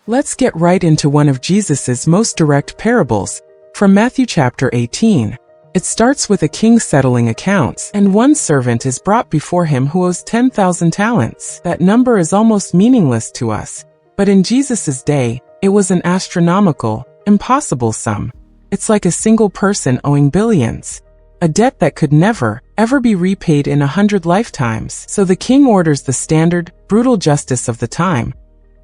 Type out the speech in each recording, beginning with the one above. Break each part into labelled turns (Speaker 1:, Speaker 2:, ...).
Speaker 1: Let's get right into one of Jesus's most direct parables, from Matthew chapter 18. It starts with a king settling accounts, and one servant is brought before him who owes 10,000 talents. That number is almost meaningless to us, but in Jesus's day, it was an astronomical, impossible sum. It's like a single person owing billions. A debt that could never, ever be repaid in 100 lifetimes. So the king orders the standard, brutal justice of the time.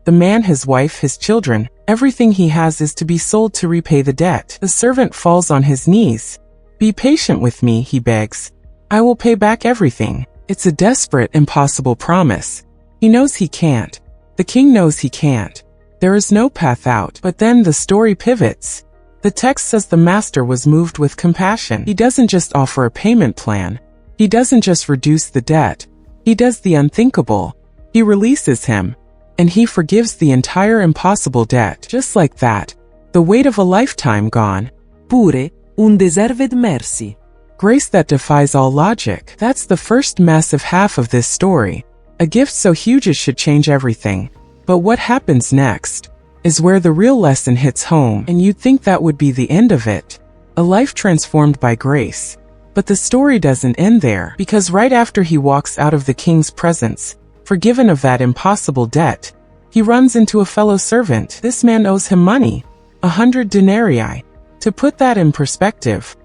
Speaker 1: The man, his wife, his children, everything he has is to be sold to repay the debt. The servant falls on his knees. "Be patient with me," he begs. "I will pay back everything." It's a desperate, impossible promise. He knows he can't. The king knows he can't. There is no path out. But then the story pivots. The text says the master was moved with compassion. He doesn't just offer a payment plan. He doesn't just reduce the debt. He does the unthinkable. He releases him. And he forgives the entire impossible debt. Just like that. The weight of a lifetime gone.
Speaker 2: Pure, un deserved mercy.
Speaker 1: Grace that defies all logic. That's the first massive half of this story. A gift so huge it should change everything. But what happens next is where the real lesson hits home, and you'd think that would be the end of it. A life transformed by grace. But the story doesn't end there, because right after he walks out of the king's presence, forgiven of that impossible debt, he runs into a fellow servant. This man owes him money, 100 denarii. To put that in perspective,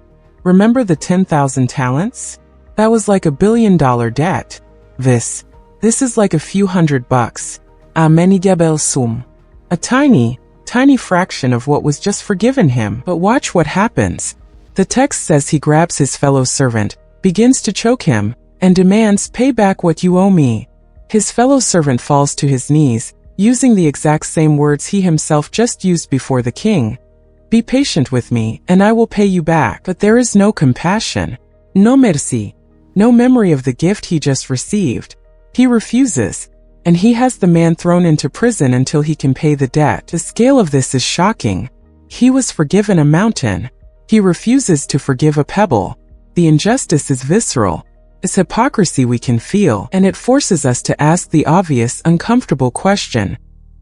Speaker 1: remember the 10,000 talents? That was like $1 billion debt. This is like a few $100. Amenigabel sum. A tiny fraction of what was just forgiven him. But watch what happens. The text says he grabs his fellow servant, begins to choke him, and demands, "Pay back what you owe me." His fellow servant falls to his knees, using the exact same words he himself just used before the king. "Be patient with me, and I will pay you back." But there is no compassion. No mercy. No memory of the gift he just received. He refuses, and he has the man thrown into prison until he can pay the debt. The scale of this is shocking. He was forgiven a mountain. He refuses to forgive a pebble. The injustice is visceral. It's hypocrisy we can feel, and it forces us to ask the obvious, uncomfortable question.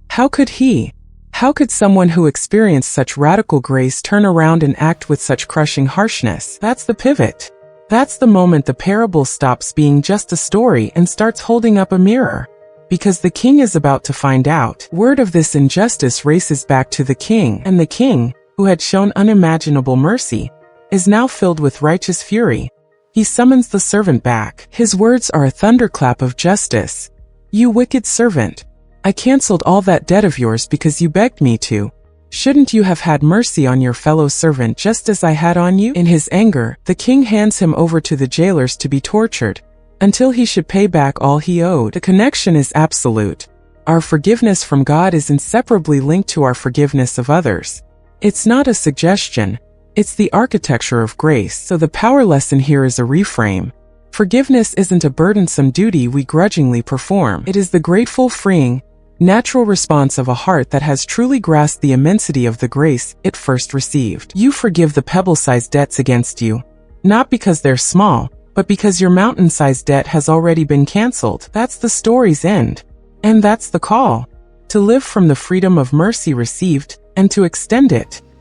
Speaker 1: How could someone who experienced such radical grace turn around and act with such crushing harshness? That's the pivot. That's the moment the parable stops being just a story and starts holding up a mirror. Because the king is about to find out. Word of this injustice races back to the king, and the king, who had shown unimaginable mercy, is now filled with righteous fury. He summons the servant back. His words are a thunderclap of justice. "You wicked servant. I canceled all that debt of yours because you begged me to. Shouldn't you have had mercy on your fellow servant just as I had on you?" In his anger, the king hands him over to the jailers to be tortured, until he should pay back all he owed. The connection is absolute. Our forgiveness from God is inseparably linked to our forgiveness of others. It's not a suggestion. It's the architecture of grace. So the power lesson here is a reframe. Forgiveness isn't a burdensome duty we grudgingly perform. It is the grateful, freeing, natural response of a heart that has truly grasped the immensity of the grace it first received. You forgive the pebble-sized debts against you, not because they're small, but because your mountain-sized debt has already been canceled. That's the story's end. And that's the call. To live from the freedom of mercy received, and to extend it.